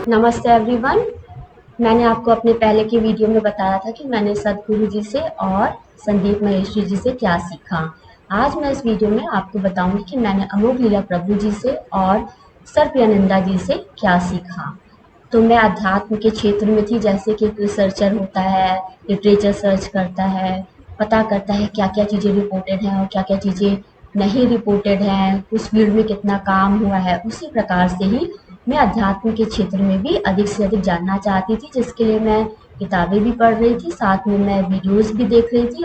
नमस्ते एवरीवन। मैंने आपको अपने पहले की वीडियो में बताया था कि मैंने सद्गुरु जी से और संदीप महेश्वरी जी से क्या सीखा। आज मैं इस वीडियो में आपको बताऊंगी कि मैंने अमोघ लीला प्रभु जी से और सर प्रियानंदा जी से क्या सीखा। तो मैं अध्यात्म के क्षेत्र में थी, जैसे कि एक रिसर्चर होता है, लिटरेचर सर्च करता है, पता करता है क्या क्या चीज़ें रिपोर्टेड हैं और क्या क्या चीज़ें नहीं रिपोर्टेड हैं, उस फील्ड में कितना काम हुआ है। उसी प्रकार से ही मैं अध्यात्म के क्षेत्र में भी अधिक से अधिक जानना चाहती थी, जिसके लिए मैं किताबें भी पढ़ रही थी, साथ में मैं वीडियोस भी देख रही थी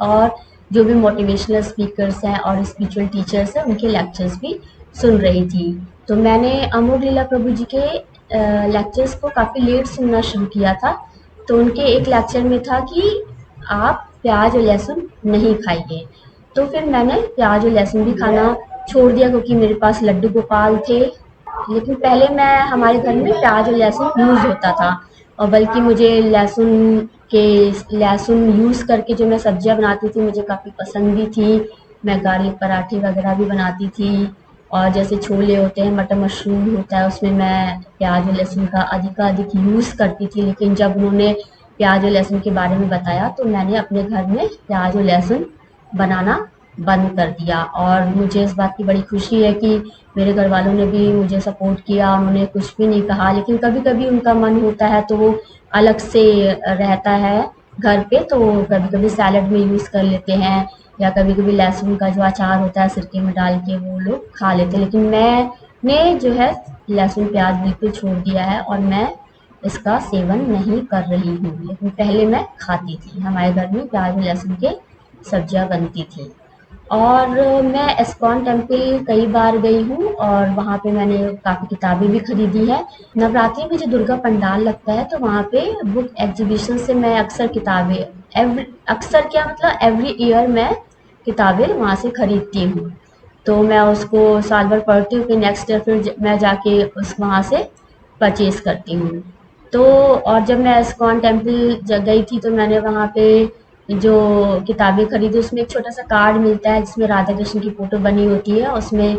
और जो भी मोटिवेशनल स्पीकर्स हैं और स्पिरिचुअल टीचर्स हैं उनके लेक्चर्स भी सुन रही थी। तो मैंने अमोघ लीला प्रभु जी के लेक्चर्स को काफ़ी लेट सुनना शुरू किया था। तो उनके एक लेक्चर में था कि आप प्याज और लहसुन नहीं खाइए। तो फिर मैंने प्याज और लहसुन भी खाना छोड़ दिया, क्योंकि मेरे पास लड्डू गोपाल थे। लेकिन पहले मैं हमारे घर में प्याज और लहसुन यूज़ होता था, और बल्कि मुझे लहसुन यूज़ करके जो मैं सब्जियां बनाती थी मुझे काफ़ी पसंद भी थी। मैं गार्लिक पराठे वगैरह भी बनाती थी, और जैसे छोले होते हैं, मटर मशरूम होता है, उसमें मैं प्याज और लहसुन का अधिकाधिक यूज़ करती थी। लेकिन जब उन्होंने प्याज और लहसुन के बारे में बताया तो मैंने अपने घर में प्याज और लहसुन बनाना बंद कर दिया। और मुझे इस बात की बड़ी खुशी है कि मेरे घर वालों ने भी मुझे सपोर्ट किया, उन्होंने कुछ भी नहीं कहा। लेकिन कभी कभी उनका मन होता है तो वो अलग से रहता है घर पे, तो कभी कभी सैलड में यूज़ कर लेते हैं, या कभी कभी लहसुन का जो अचार होता है सिरके में डाल के वो लोग खा लेते हैं। लेकिन मैंने जो है लहसुन प्याज बिल्कुल छोड़ दिया है, और मैं इसका सेवन नहीं कर रही हूँ। लेकिन पहले मैं खाती थी, हमारे घर में प्याज और लहसुन के सब्जियां बनती थी। और मैं इस्कॉन टेम्पल कई बार गई हूँ, और वहाँ पे मैंने काफ़ी किताबें भी खरीदी है। नवरात्रि में जो दुर्गा पंडाल लगता है तो वहाँ पे बुक एग्जीबिशन से मैं अक्सर किताबें अक्सर क्या मतलब एवरी ईयर मैं किताबें वहाँ से खरीदती हूँ। तो मैं उसको साल भर पढ़ती हूँ, फिर नेक्स्ट ईयर फिर मैं जाके उस वहाँ से परचेज करती हूँ। तो और जब मैं इस्कॉन टेम्पल गई थी तो मैंने वहाँ पे जो किताबें खरीदी, उसमें एक छोटा सा कार्ड मिलता है जिसमें राधा कृष्ण की फोटो बनी होती है। उसमें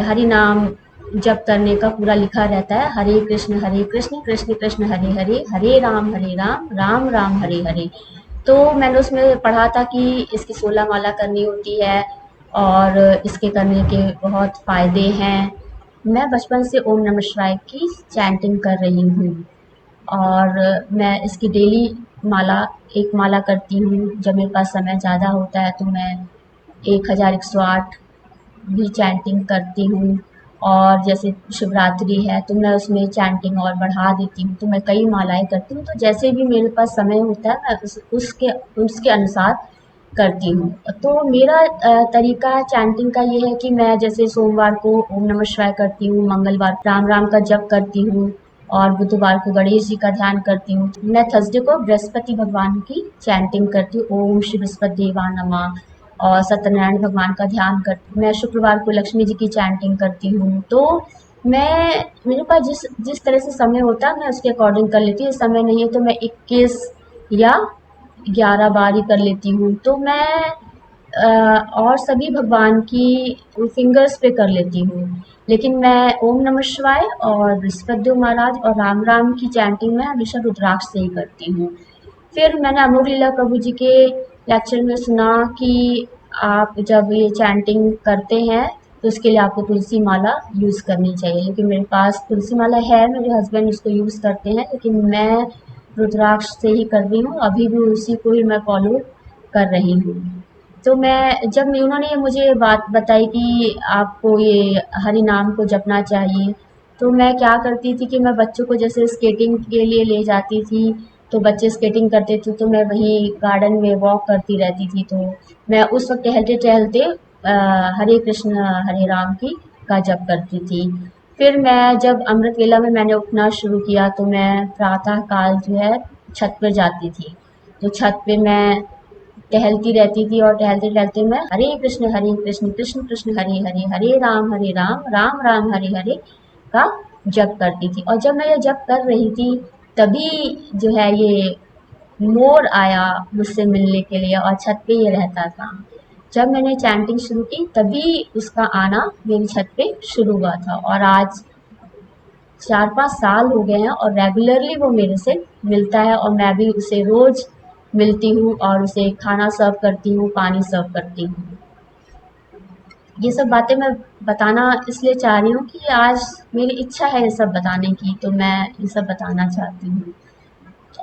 हरि नाम जप करने का पूरा लिखा रहता है, हरे कृष्ण कृष्ण कृष्ण हरे हरे, हरे राम राम राम हरे हरे। तो मैंने उसमें पढ़ा था कि इसकी 16 माला करनी होती है, और इसके करने के बहुत फायदे हैं। मैं बचपन से ओम नमः शिवाय की चैंटिंग कर रही हूँ, और मैं इसकी डेली माला एक माला करती हूँ। जब मेरे पास समय ज़्यादा होता है तो मैं 1108 भी चैंटिंग करती हूँ। और जैसे शिवरात्रि है तो मैं उसमें चैंटिंग और बढ़ा देती हूँ, तो मैं कई मालाएं करती हूँ। तो जैसे भी मेरे पास समय होता है मैं उसके अनुसार करती हूँ। तो मेरा तरीका चैंटिंग का ये है कि मैं जैसे सोमवार को ओम नमः शिवाय करती हूँ, मंगलवार राम राम का जप करती हूँ, और बुधवार को गणेश जी का ध्यान करती हूँ। मैं थर्सडे को बृहस्पति भगवान की चैंटिंग करती हूँ, ओम श्री बृहस्पति देवा नमः, और सत्यनारायण भगवान का ध्यान करती हूँ। मैं शुक्रवार को लक्ष्मी जी की चैंटिंग करती हूँ। तो मैं मेरे पास जिस जिस तरह से समय होता है मैं उसके अकॉर्डिंग कर लेती हूँ। समय नहीं है तो मैं 21 या 11 बार ही कर लेती हूँ। तो मैं और सभी भगवान की फिंगर्स पे कर लेती हूँ, लेकिन मैं ओम नमः शिवाय और बृहस्पतिदेव महाराज और राम राम की चैंटिंग में हमेशा रुद्राक्ष से ही करती हूँ। फिर मैंने अमोघ लीला प्रभु जी के लेक्चर में सुना कि आप जब ये चैंटिंग करते हैं तो उसके लिए आपको तुलसी माला यूज़ करनी चाहिए, लेकिन मेरे पास तुलसी माला है, मेरे हस्बैंड उसको यूज़ करते हैं, लेकिन मैं रुद्राक्ष से ही कर रही हूँ, अभी भी उसी को ही मैं फॉलो कर रही हूँ। तो मैं जब उन्होंने ये मुझे बात बताई कि आपको ये हरि नाम को जपना चाहिए, तो मैं क्या करती थी कि मैं बच्चों को जैसे स्केटिंग के लिए ले जाती थी, तो बच्चे स्केटिंग करते थे तो मैं वहीं गार्डन में वॉक करती रहती थी। तो मैं उस वक्त टहलते टहलते हरे कृष्ण हरे राम की का जप करती थी। फिर मैं जब अमृत वेला में मैंने उठना शुरू किया तो मैं प्रातः काल जो है छत पर जाती थी। तो छत पे मैं टहलती रहती थी और टहलते-टहलते मैं हरे कृष्ण कृष्ण कृष्ण हरे हरे, हरे राम राम राम हरे हरे का जप करती थी। और जब मैं ये जप कर रही थी तभी जो है ये मोर आया मुझसे मिलने के लिए और छत पे ये रहता था। जब मैंने चैंटिंग शुरू की तभी उसका आना मेरी छत पे शुरू हुआ था और आज 4-5 साल हो गए हैं और रेगुलरली वो मेरे से मिलता है और मैं भी उसे रोज़ मिलती हूँ और उसे खाना सर्व करती हूँ, पानी सर्व करती हूँ। ये सब बातें मैं बताना इसलिए चाह रही हूँ कि आज मेरी इच्छा है ये सब बताने की, तो मैं ये सब बताना चाहती हूँ।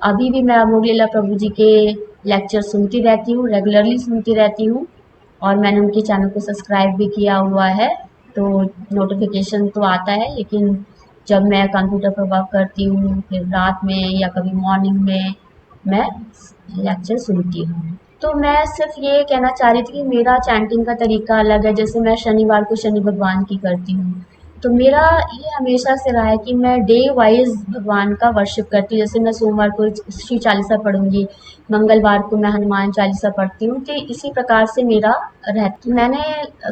अभी भी मैं अमोघ लीला प्रभु जी के लेक्चर सुनती रहती हूँ, रेगुलरली सुनती रहती हूँ और मैंने उनके चैनल को सब्सक्राइब भी किया हुआ है, तो नोटिफिकेशन तो आता है, लेकिन जब मैं कंप्यूटर पर वर्क करती हूँ फिर रात में या कभी मॉर्निंग में मैं लेक्चर सुनती हूँ। तो मैं सिर्फ ये कहना चाह रही थी कि मेरा चैंटिंग का तरीका अलग है। जैसे मैं शनिवार को शनि भगवान की करती हूँ, तो मेरा ये हमेशा से रहा है कि मैं डे वाइज भगवान का वर्शिप करती हूँ। जैसे मैं सोमवार को श्री चालीसा पढ़ूंगी, मंगलवार को मैं हनुमान चालीसा पढ़ती हूँ, तो इसी प्रकार से मेरा रहता। मैंने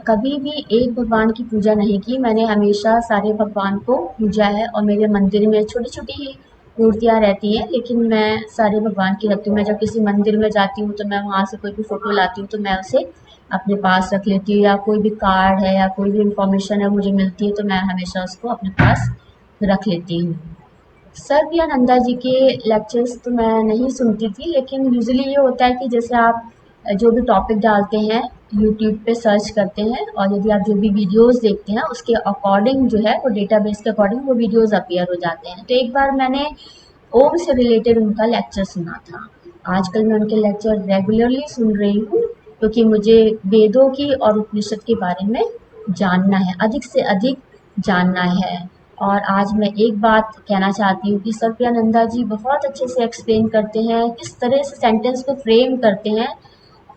कभी भी एक भगवान की पूजा नहीं की, मैंने हमेशा सारे भगवान को पूजा है और मेरे मंदिर में छोटी छोटी मूर्तियाँ रहती हैं, लेकिन मैं सारे भगवान की रखती हूँ। मैं जब किसी मंदिर में जाती हूँ तो मैं वहाँ से कोई भी फ़ोटो लाती हूँ तो मैं उसे अपने पास रख लेती हूँ, या कोई भी कार्ड है या कोई भी इन्फॉर्मेशन है मुझे मिलती है तो मैं हमेशा उसको अपने पास रख लेती हूँ। सर्वज्ञानंदा जी के लेक्चर्स तो मैं नहीं सुनती थी, लेकिन यूजुअली ये होता है कि जैसे आप जो भी टॉपिक डालते हैं यूट्यूब पे सर्च करते हैं और यदि आप जो भी वीडियोस देखते हैं उसके अकॉर्डिंग जो है वो डेटाबेस के अकॉर्डिंग वो वीडियोस अपीयर हो जाते हैं। तो एक बार मैंने ओम से रिलेटेड उनका लेक्चर सुना था। आजकल मैं उनके लेक्चर रेगुलरली सुन रही हूँ क्योंकि मुझे वेदों की और उपनिषद के बारे में जानना है, अधिक से अधिक जानना है। और आज मैं एक बात कहना चाहती हूँ कि सत्यानंदा जी बहुत अच्छे से एक्सप्लेन करते हैं, किस तरह से सेंटेंस को फ्रेम करते हैं,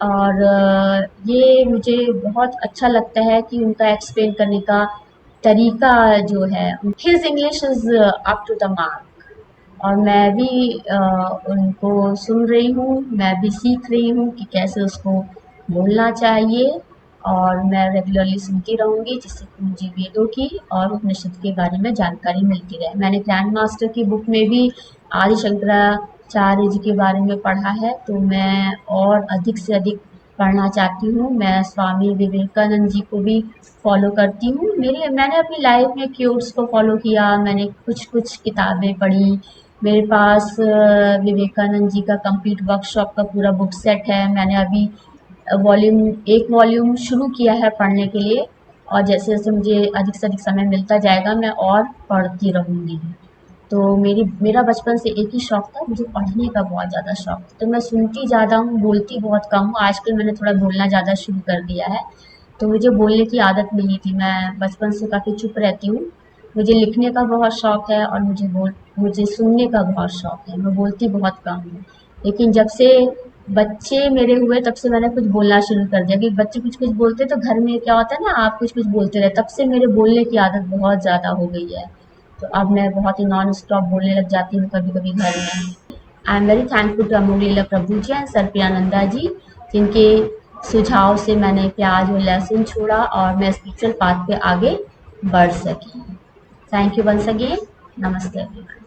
और ये मुझे बहुत अच्छा लगता है कि उनका एक्सप्लेन करने का तरीका जो है, his English is up to the mark. और मैं भी उनको सुन रही हूँ, मैं भी सीख रही हूँ कि कैसे उसको बोलना चाहिए, और मैं रेगुलरली सुनती रहूँगी जिससे कि मुझे वेदों की और उपनिषद के बारे में जानकारी मिलती रहे। मैंने ग्रैंड मास्टर की बुक में भी आदि शंकराचार्य जी के बारे में पढ़ा है, तो मैं और अधिक से अधिक पढ़ना चाहती हूँ। मैं स्वामी विवेकानंद जी को भी फॉलो करती हूँ। मैंने अपनी लाइफ में क्योट्स को फॉलो किया, मैंने कुछ कुछ किताबें पढ़ी। मेरे पास विवेकानंद जी का कंप्लीट वर्कशॉप का पूरा बुक सेट है। मैंने अभी एक वॉल्यूम शुरू किया है पढ़ने के लिए, और जैसे जैसे मुझे अधिक से अधिक समय मिलता जाएगा मैं और पढ़ती रहूँगी। तो मेरा बचपन से एक ही शौक था, मुझे पढ़ने का बहुत ज़्यादा शौक था। तो मैं सुनती ज़्यादा हूँ, बोलती बहुत कम हूँ। आजकल मैंने थोड़ा बोलना ज़्यादा शुरू कर दिया है, तो मुझे बोलने की आदत नहीं थी। मैं बचपन से काफ़ी चुप रहती हूँ। मुझे लिखने का बहुत शौक है और मुझे सुनने का बहुत शौक है। मैं बोलती बहुत कम हूँ, लेकिन जब से बच्चे मेरे हुए तब से मैंने कुछ बोलना शुरू कर दिया, क्योंकि बच्चे कुछ कुछ बोलते तो घर में क्या होता है ना, आप कुछ कुछ बोलते रहे, तब से मेरे बोलने की आदत बहुत ज़्यादा हो गई है। तो अब मैं बहुत ही नॉन स्टॉप बोलने लग जाती हूँ कभी-कभी घर में। I am very thankful to Amogh Leela Prabhu ji and sir Priyananda ji, जिनके सुझाव से मैंने प्याज और लहसुन छोड़ा और मैं स्पिरिचुअल पाथ पे आगे बढ़ सकी। Thank you once again. नमस्ते एवरीवन।